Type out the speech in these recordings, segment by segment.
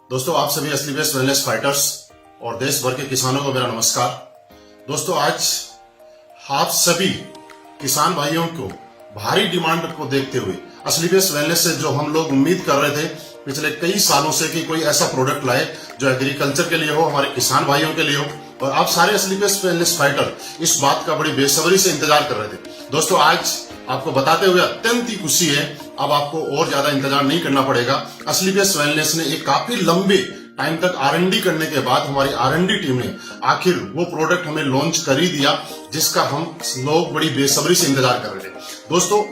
दोस्तों, आप सभी असली बेस्ट वेलनेस फाइटर्स और देश भर के किसानों को मेरा नमस्कार। दोस्तों, आज आप सभी किसान भाइयों को भारी डिमांड को देखते हुए असली बेस्ट वेलनेस से जो हम लोग उम्मीद कर रहे थे पिछले कई सालों से कि कोई ऐसा प्रोडक्ट लाए जो एग्रीकल्चर के लिए हो, हमारे किसान भाइयों के लिए हो, और आप सारे असली बेस्ट वेलनेस फाइटर इस बात का बड़ी बेसब्री से इंतजार कर रहे थे। दोस्तों, आज आपको बताते हुए अत्यंत ही खुशी है, अब आपको और ज्यादा इंतजार नहीं करना पड़ेगा। असली बेस्ट वेलनेस ने एक काफी लंबे टाइम तक R&D करने के बाद हमारी R&D टीम ने आखिर वो प्रोडक्ट हमें लॉन्च कर ही दिया जिसका हम लोग बड़ी बेसब्री से इंतजार कर रहे थे। दोस्तों,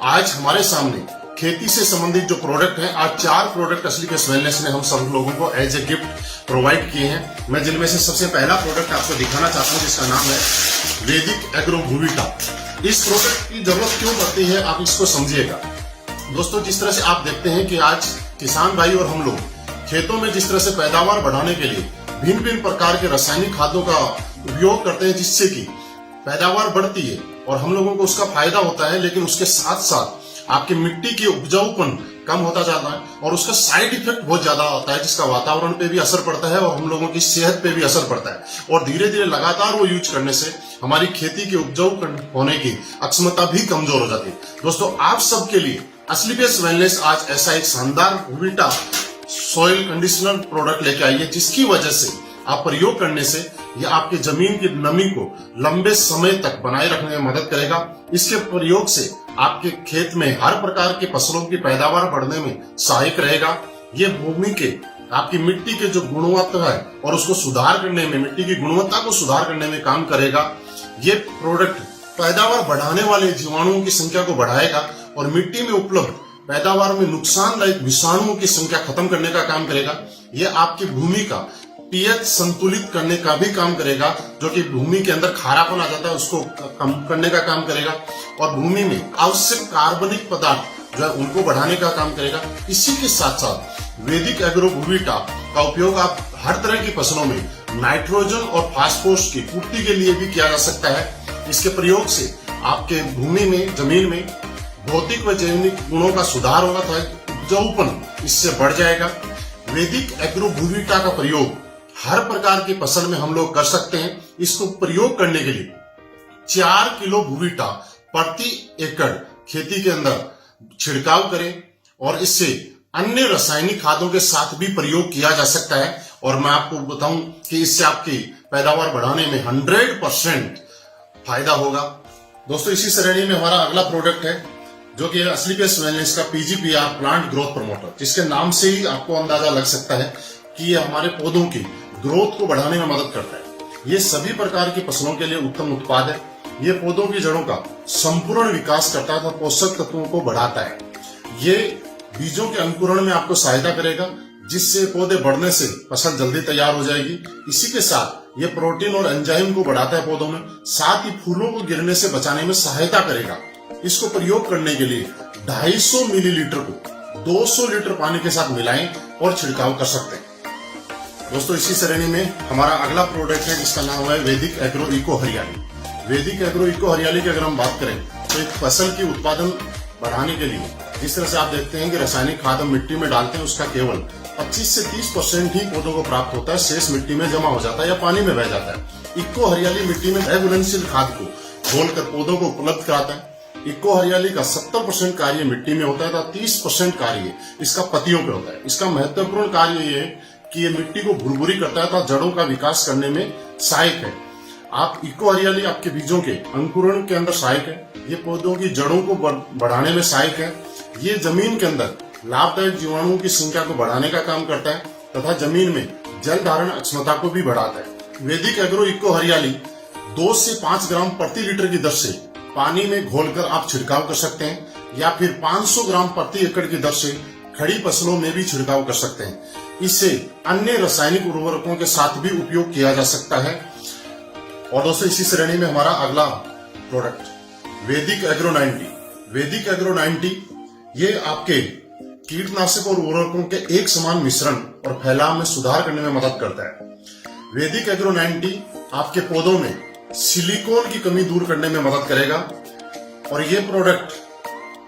आज हमारे सामने खेती से संबंधित जो प्रोडक्ट है, आज 4 प्रोडक्ट असली बेस्ट वेलनेस ने हम सब लोगों को एज ए गिफ्ट प्रोवाइड किए हैं। मैं जिनमें से सबसे पहला प्रोडक्ट आपको दिखाना चाहता हूं जिसका नाम है वैदिक एग्रो भूविटा। इस प्रोडक्ट की जरूरत क्यों पड़ती है आप इसको समझिएगा। दोस्तों, जिस तरह से आप देखते हैं कि आज किसान भाई और हम लोग खेतों में जिस तरह से पैदावार बढ़ाने के लिए भिन्न भिन्न प्रकार के रासायनिक खादों का उपयोग करते हैं जिससे कि पैदावार बढ़ती है और हम लोगों को उसका फायदा होता है, लेकिन उसके साथ साथ आपकी मिट्टी की उपजाऊपन कम होता जाता है और उसका साइड इफेक्ट बहुत ज्यादा होता है जिसका वातावरण पे भी असर पड़ता है और हम लोगों की सेहत पे भी असर पड़ता है। और धीरे धीरे लगातार वो यूज करने से हमारी खेती के उपजाऊ होने की अक्षमता भी कमजोर हो जाती है। दोस्तों, आप सबके लिए असली बेस्ट वेलनेस आज ऐसा एक शानदार भूविटा सॉइल कंडीशनर प्रोडक्ट लेके आई है जिसकी वजह से आप प्रयोग करने से यह आपके जमीन की नमी को लंबे समय तक बनाए रखने में मदद करेगा। इसके प्रयोग से आपके खेत में हर प्रकार के फसलों की पैदावार बढ़ने में सहायक रहेगा। ये भूमि के आपकी मिट्टी के जो गुणवत्ता है और उसको सुधार करने में, मिट्टी की गुणवत्ता को सुधार करने में काम करेगा। ये प्रोडक्ट पैदावार बढ़ाने वाले जीवाणुओं की संख्या को बढ़ाएगा और मिट्टी में उपलब्ध पैदावार में नुकसानदायक विषाणुओं की संख्या खत्म करने का काम करेगा। यह आपकी भूमि का pH संतुलित करने का भी काम करेगा, जो कि भूमि के अंदर खारापन आ जाता है उसको कम करने का काम करेगा और भूमि में आवश्यक कार्बनिक पदार्थ जो है उनको बढ़ाने का काम करेगा। इसी के साथ साथ वैदिक एग्रो भूविटा का उपयोग आप हर तरह की फसलों में नाइट्रोजन और फास्फोरस की पूर्ति के लिए भी किया जा सकता है। इसके प्रयोग से आपके भूमि में, जमीन में भौतिक व जैविक गुणों का सुधार होगा तो उपजाऊपन इससे बढ़ जाएगा। वैदिक एग्रो भूविटा का प्रयोग हर प्रकार की फसल में हम लोग कर सकते हैं। इसको प्रयोग करने के लिए 4 किलो भूविटा प्रति एकड़ खेती के अंदर छिड़काव करें और इससे अन्य रासायनिक खादों के साथ भी प्रयोग किया जा सकता है। और मैं आपको बताऊं कि इससे आपकी पैदावार बढ़ाने में 100% फायदा होगा। दोस्तों, इसी श्रेणी में हमारा अगला प्रोडक्ट है जो कि असली बेस्ट वेलनेस का PGPR प्लांट ग्रोथ प्रमोटर, जिसके नाम से ही आपको अंदाजा लग सकता है कि ये हमारे पौधों की ग्रोथ को बढ़ाने में मदद करता है। ये सभी प्रकार की फसलों के लिए उत्तम उत्पाद है। ये पौधों की जड़ों का संपूर्ण विकास करता है, पोषक तत्वों को बढ़ाता है। ये बीजों के अंकुरण में आपको सहायता करेगा जिससे पौधे बढ़ने से फसल जल्दी तैयार हो जाएगी। इसी के साथ ये प्रोटीन और एंजाइम को बढ़ाता है पौधों में, साथ ही फूलों को गिरने से बचाने में सहायता करेगा। इसको प्रयोग करने के लिए 250 मिलीलीटर को 200 लीटर पानी के साथ मिलाएं और छिड़काव कर सकते हैं। दोस्तों, इसी श्रेणी में हमारा अगला प्रोडक्ट है जिसका नाम है वैदिक एग्रो इको हरियाली। वैदिक एग्रो इको हरियाली की अगर हम बात करें तो एक फसल की उत्पादन बढ़ाने के लिए जिस तरह से आप देखते हैं कि रासायनिक खाद हम मिट्टी में डालते हैं उसका केवल 25 से 30% ही पौधों को प्राप्त होता है, शेष मिट्टी में जमा हो जाता है या पानी में बह जाता है। इको हरियाली मिट्टी में घुलनशील खाद को घोलकर पौधों को उपलब्ध कराता है। इको हरियाली का 70% कार्य मिट्टी में होता है तथा 30% कार्य इसका पत्तियों पे होता है। इसका महत्वपूर्ण कार्य ये है कि ये मिट्टी को भुरभुरी करता है तथा जड़ों का विकास करने में सहायक है। आप इको हरियाली आपके बीजों के अंकुरण के अंदर सहायक है। ये पौधों की जड़ों को बढ़ाने में सहायक है। ये जमीन के अंदर लाभदायक जीवाणुओं की संख्या को बढ़ाने का काम करता है तथा जमीन में जल धारण क्षमता को भी बढ़ाता है। वैदिक एग्रो इको हरियाली 2 से 5 ग्राम प्रति लीटर की दर से पानी में घोलकर आप छिड़काव कर सकते हैं या फिर 500 ग्राम प्रति एकड़ की दर से खड़ी फसलों में भी छिड़काव कर सकते हैं। इससे अन्य रासायनिक उर्वरकों के साथ भी उपयोग किया जा सकता है। और दोस्तों, इसी श्रेणी में हमारा अगला प्रोडक्ट वैदिक एग्रो 90। वैदिक एग्रो 90 ये आपके कीटनाशक और उर्वरकों के एक समान मिश्रण और फैलाव में सुधार करने में मदद करता है। वैदिक एग्रो 90 आपके पौधों में सिलिकॉन की कमी दूर करने में मदद करेगा और ये प्रोडक्ट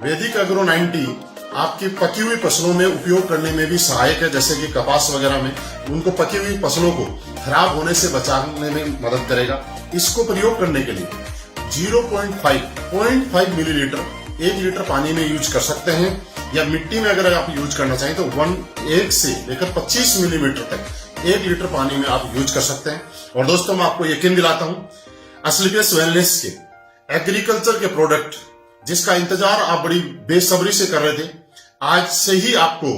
वैदिक एग्रो 90 आपकी पकी हुई फसलों में उपयोग करने में भी सहायक है, जैसे कि कपास वगैरह में उनको पकी हुई फसलों को खराब होने से बचाने में मदद करेगा। इसको प्रयोग करने के लिए 0.5 मिलीलीटर 1 लीटर पानी में यूज कर सकते हैं, या मिट्टी में अगर आप यूज करना चाहें तो 1 से लेकर 25 मिलीमीटर तक 1 लीटर पानी में आप यूज कर सकते हैं। और दोस्तों मैं आपको यकीन दिलाता हूं, असलीपियस वेलनेस के एग्रीकल्चर के प्रोडक्ट जिसका इंतजार आप बड़ी बेसब्री से कर रहे थे, आज से ही आपको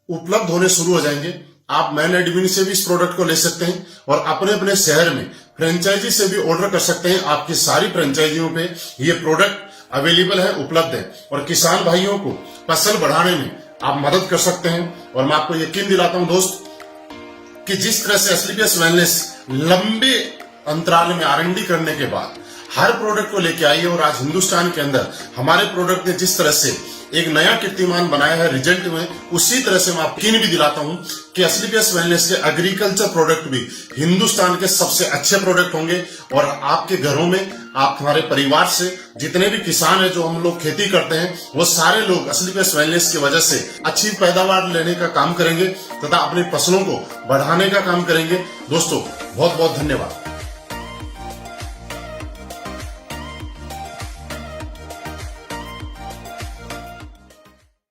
उपलब्ध होने शुरू हो जाएंगे। आप मैन एडमिन से भी इस प्रोडक्ट को ले सकते हैं और अपने अपने शहर में फ्रेंचाइजी से भी ऑर्डर कर सकते हैं। आपकी सारी फ्रेंचाइजियों पे ये प्रोडक्ट अवेलेबल है, उपलब्ध है, और किसान भाइयों को फसल बढ़ाने में आप मदद कर सकते हैं। और मैं आपको यकीन दिलाता हूं दोस्त कि जिस तरह से असलीपियस वेलनेस लंबे अंतराल में R&D करने के बाद हर प्रोडक्ट को लेके आई है, और आज हिंदुस्तान के अंदर हमारे प्रोडक्ट ने जिस तरह से एक नया कीर्तिमान बनाया है रिजल्ट में, उसी तरह से मैं आपको यकीन भी दिलाता हूं कि असलीपियस वेलनेस के एग्रीकल्चर प्रोडक्ट भी हिंदुस्तान के सबसे अच्छे प्रोडक्ट होंगे। और आपके घरों में, आप हमारे परिवार से जितने भी किसान हैं जो हम लोग खेती करते हैं, वो सारे लोग असलीपियस वेलनेस की वजह से अच्छी पैदावार लेने का काम करेंगे तथा अपनी फसलों को बढ़ाने का काम करेंगे। दोस्तों बहुत बहुत धन्यवाद।